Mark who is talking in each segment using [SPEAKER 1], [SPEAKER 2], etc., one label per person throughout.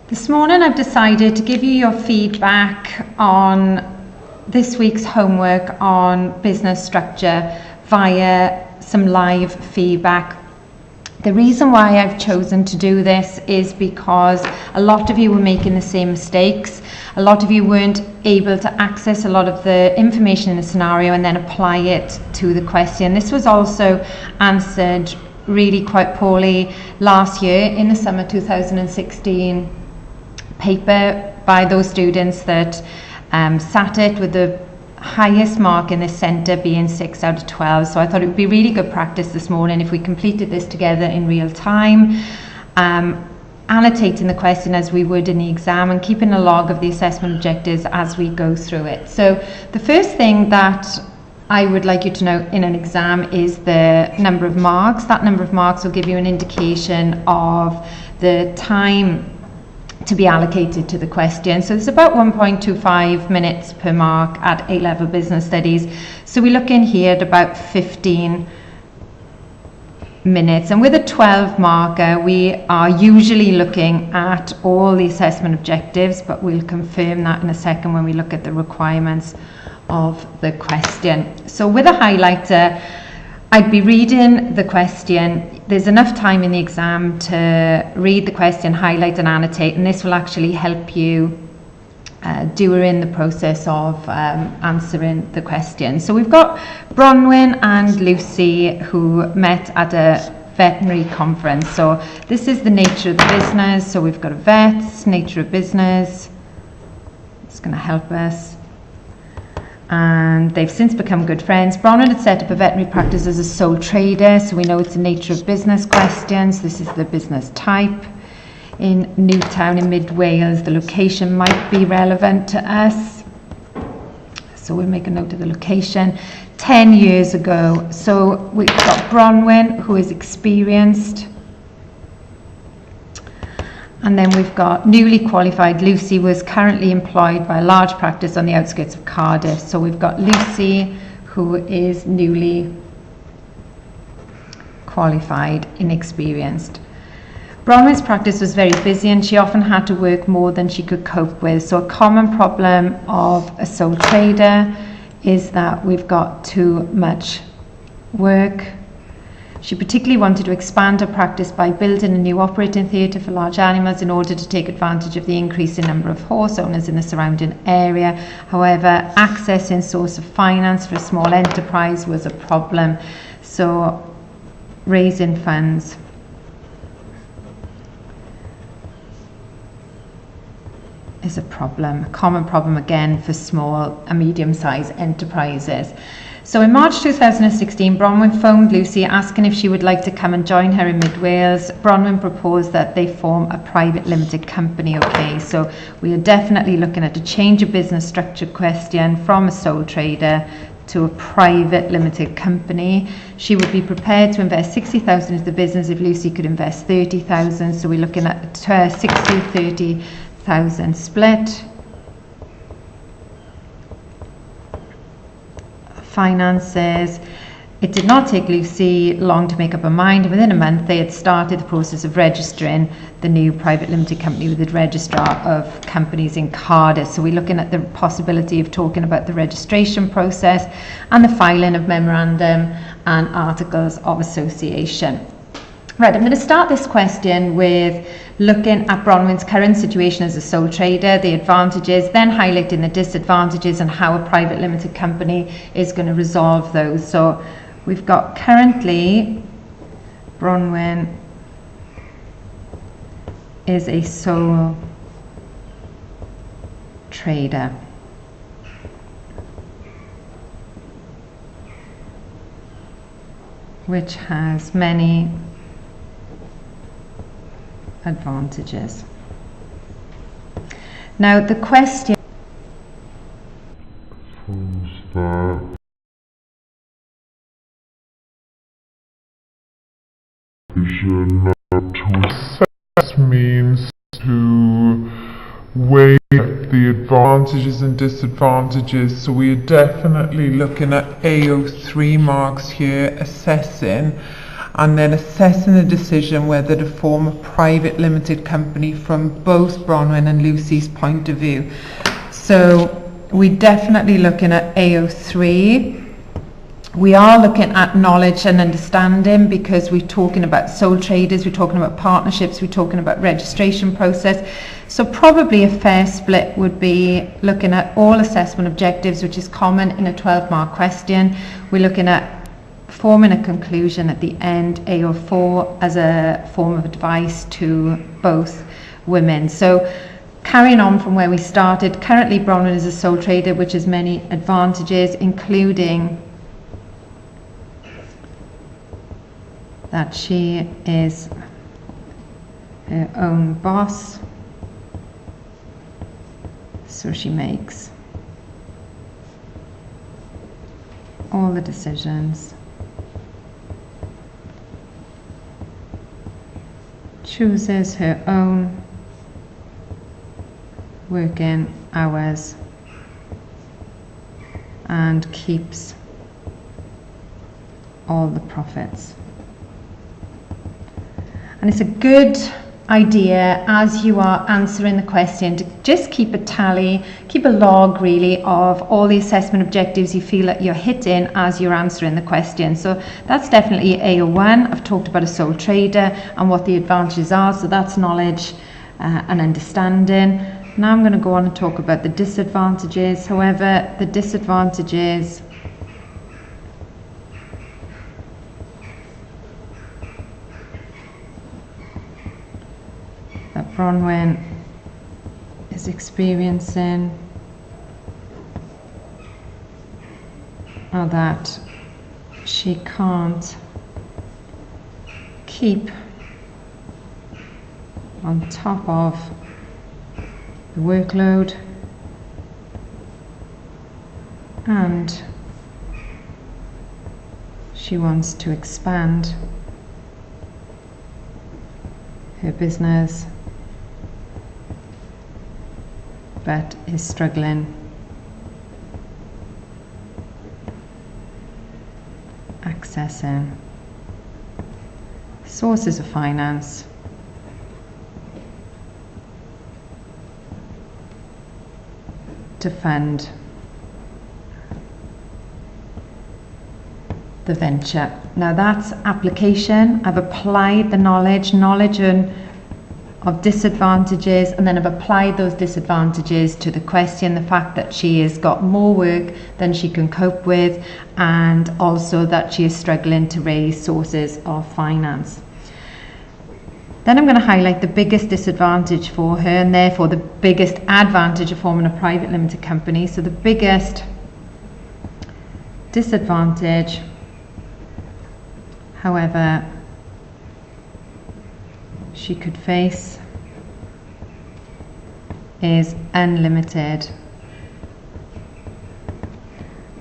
[SPEAKER 1] This morning I've decided to give you your feedback on this week's homework on business structure via some live feedback. The reason why I've chosen to do this is because a lot of you were making the same mistakes. A lot of you weren't able to access a lot of the information in the scenario and then apply it to the question. This was also answered really quite poorly last year in the summer 2016 paper by those students that sat it with the highest mark in the centre being 6 out of 12. So I thought it would be really good practice this morning if we completed this together in real time, annotating the question as we would in the exam and keeping a log of the assessment objectives as we go through it. So the first thing that I would like you to know in an exam is the number of marks. That number of marks will give you an indication of the time to be allocated to the question. So it's about 1.25 minutes per mark at A-level business studies. So we look in here at about 15 minutes. And with a 12 marker, we are usually looking at all the assessment objectives, but we'll confirm that in a second when we look at the requirements of the question. So with a highlighter, I'd be reading the question. There's enough time in the exam to read the question, highlight and annotate, and this will actually help you during the process of answering the question. So we've got Bronwyn and Lucy who met at a veterinary conference. So this is the nature of the business. So we've got a vet's nature of business. It's going to help us. And they've since become good friends. Bronwyn had set up a veterinary practice as a sole trader, so we know it's the nature of business questions. This is the business type. In Newtown in mid Wales, the location might be relevant to us, so we'll make a note of the location. 10 years ago, so we've got Bronwyn, who is experienced. And then we've got newly qualified. Lucy was currently employed by a large practice on the outskirts of Cardiff. So we've got Lucy, who is newly qualified, inexperienced. Bronwyn's practice was very busy and she often had to work more than she could cope with. So a common problem of a sole trader is that we've got too much work. She particularly wanted to expand her practice by building a new operating theatre for large animals in order to take advantage of the increase in number of horse owners in the surrounding area. However, accessing source of finance for a small enterprise was a problem. So raising funds. Is a problem, a common problem again for small and medium-sized enterprises. So in March 2016, Bronwyn phoned Lucy asking if she would like to come and join her in mid Wales. Bronwyn proposed that they form a private limited company. Okay, so we are definitely looking at a change of business structure question from a sole trader to a private limited company. She would be prepared to invest 60,000 into the business if Lucy could invest 30,000. So we're looking at 60-30,000 split. Finances. It did not take Lucy long to make up her mind. Within a month, they had started the process of registering the new private limited company with the registrar of companies in Cardiff. So we're looking at the possibility of talking about the registration process and the filing of memorandum and articles of association. Right, I'm going to start this question with looking at Bronwyn's current situation as a sole trader, the advantages, then highlighting the disadvantages and how a private limited company is going to resolve those. So we've got currently Bronwyn is a sole trader. Which has many advantages. Now the question
[SPEAKER 2] to assess means to weigh the advantages and disadvantages. So we are definitely looking at AO3 marks here, assessing,
[SPEAKER 3] and then assessing the decision whether to form a private limited company from both Bronwyn and Lucy's point of view. So we're definitely looking at AO3. We are looking at knowledge and understanding, because we're talking about sole traders, we're talking about partnerships, we're talking about registration process. So probably a fair split would be looking at all assessment objectives, which is common in a 12-mark question. We're looking at forming a conclusion at the end, AO4, as a form of advice to both women. So carrying on from where we started, currently Bronwyn is a sole trader, which has many advantages, including that she is her own boss, so she makes all the decisions, chooses her own working hours, and keeps all the profits. And it's a good idea as you are answering the question to just keep a tally, keep a log really of all the assessment objectives you feel that you're hitting as you're answering the question. So that's definitely AO1. I've talked about a sole trader and what the advantages are, so that's knowledge and understanding. Now I'm going to go on and talk about the disadvantages. However, the disadvantages that Bronwyn is experiencing are that she can't keep on top of the workload, and she wants to expand her business but is struggling accessing sources of finance to fund the venture. Now that's application. I've applied the knowledge of disadvantages, and then I've applied those disadvantages to the question, the fact that she has got more work than she can cope with, and also that she is struggling to raise sources of finance. Then I'm going to highlight the biggest disadvantage for her, and therefore the biggest advantage of forming a private limited company. So the biggest disadvantage, however, she could face is unlimited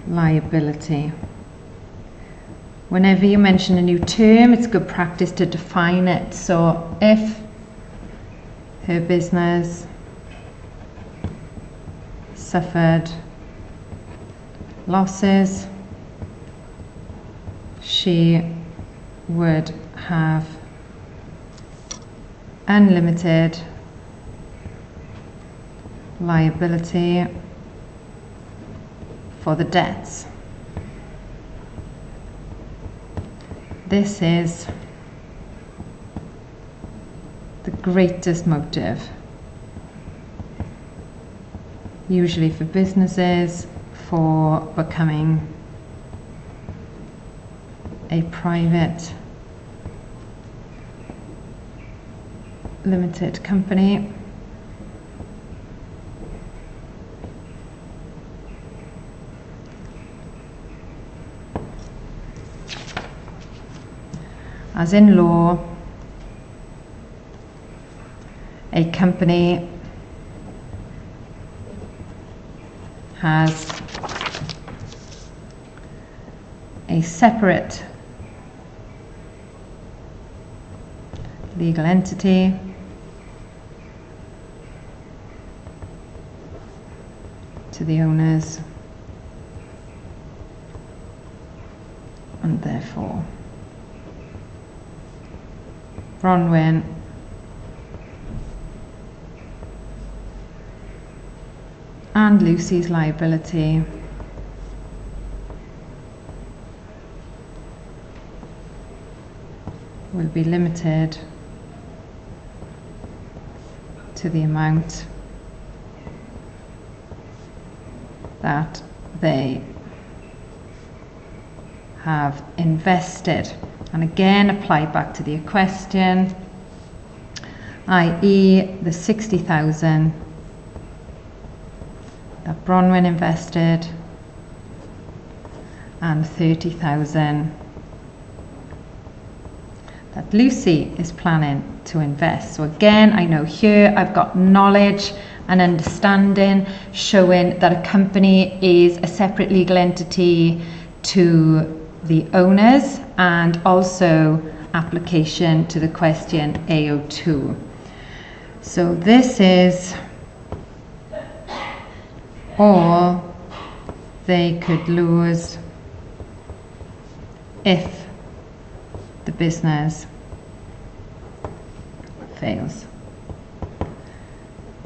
[SPEAKER 3] liability. Whenever you mention a new term, it's good practice to define it. So if her business suffered losses, she would have unlimited liability for the debts. This is the greatest motive, usually for businesses, for becoming a private limited company. As in law, a company has a separate legal entity to the owners, and therefore
[SPEAKER 1] Bronwyn and Lucy's liability will be limited to the amount that they have invested. And again, apply back to the question, i.e. the 60,000 that Bronwyn invested and 30,000 that Lucy is planning to invest. So again, I know here I've got knowledge and understanding showing that a company is a separate legal entity to the owners, and also application to the question AO2. So this is all they could lose if the business fails.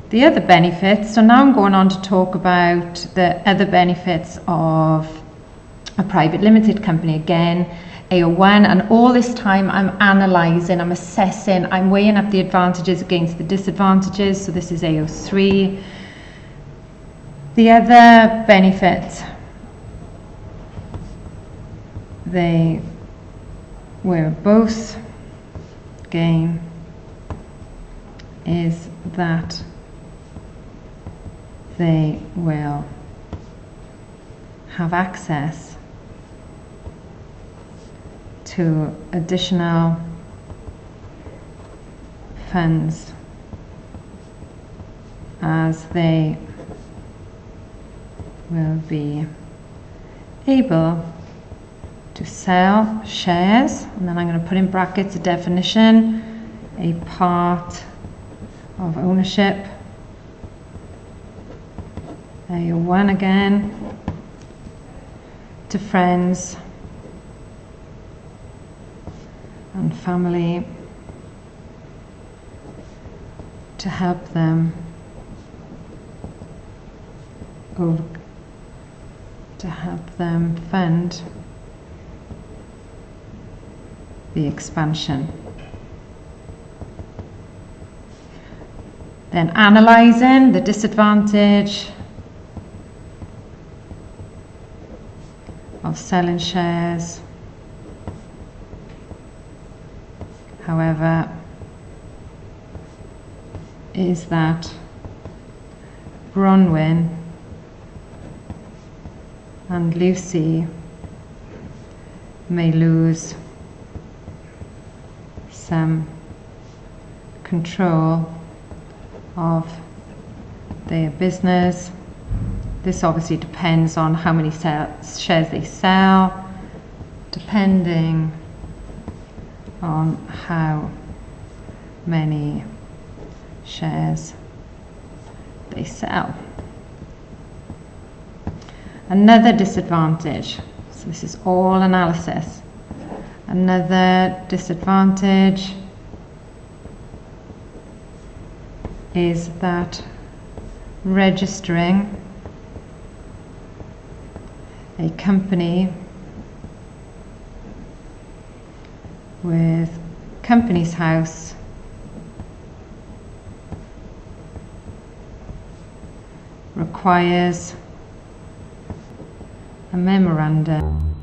[SPEAKER 1] The other benefits, so now I'm going on to talk about the other benefits of a private limited company. Again, AO1, and all this time I'm analysing, I'm assessing, I'm weighing up the advantages against the disadvantages. So this is AO3. The other benefit they will both gain is that they will have access to additional funds as they will be able to sell shares, and then I'm going to put in brackets a definition, a part of ownership, AO1 again, to friends and family to help them fund the expansion. Then analysing the disadvantage of selling shares, however, is that Bronwyn and Lucy may lose some control of their business. This obviously depends on how many shares they sell, depending on how many shares they sell. Another disadvantage, so this is all analysis. Another disadvantage is that registering a company with Companies House requires a memorandum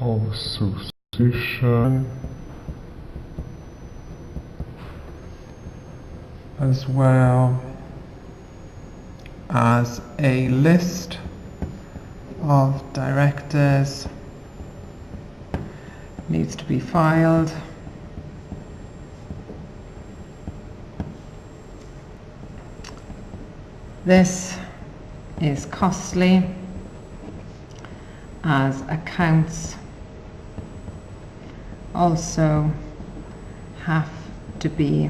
[SPEAKER 2] of association,
[SPEAKER 3] as well as a list of directors needs to be filed. This is costly, as accounts also have to be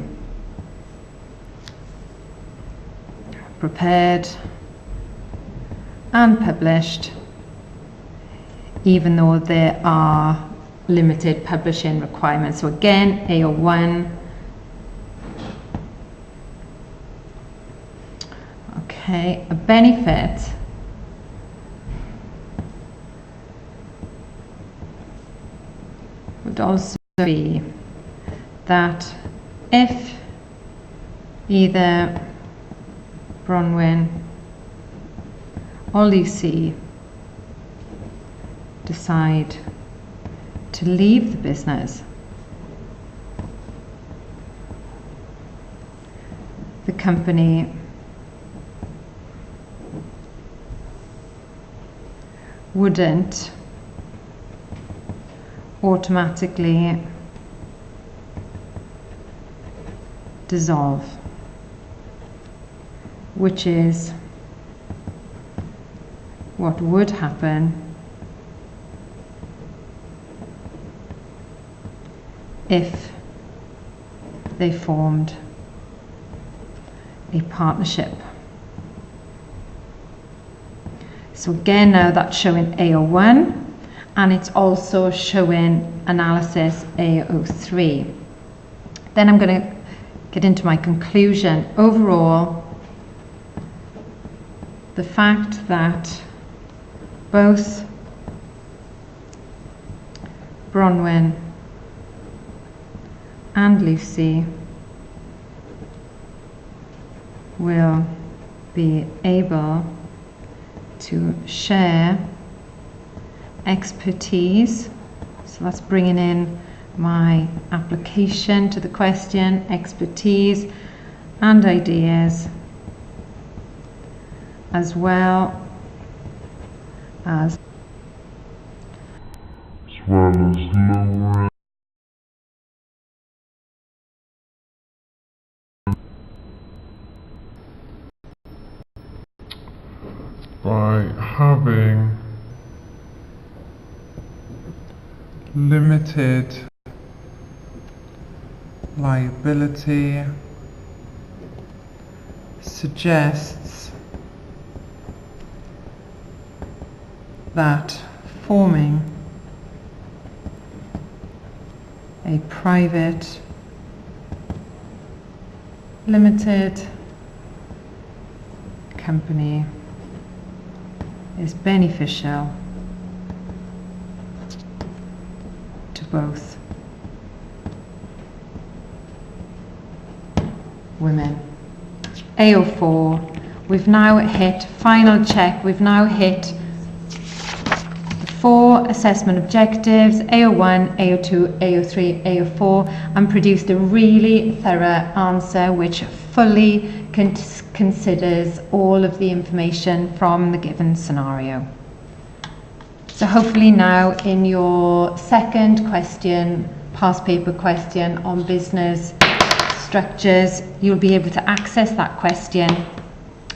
[SPEAKER 1] prepared and published, even though there are limited publishing requirements. So again, AO1. Okay, a benefit would also be that if either Bronwyn or Lucy decide to leave the business, the company wouldn't automatically dissolve, which is what would happen if they formed a partnership. So again, now that's showing AO1, and it's also showing analysis AO3. Then I'm going to get into my conclusion. Overall, the fact that both Bronwyn and Lucy will be able to share expertise. So that's bringing in my application to the question, expertise and ideas, as well as
[SPEAKER 2] lowering by having limited liability suggests that forming a private limited company is beneficial to both women. AO4, we've now hit final check. We've now hit the 4 assessment objectives, AO1, AO2, AO3, AO4, and produced a really thorough answer which fully considers all of the information from the given scenario. So hopefully now in your second question, past paper question on business structures, you'll be able to access that question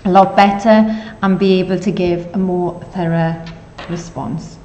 [SPEAKER 2] a lot better and be able to give a more thorough response.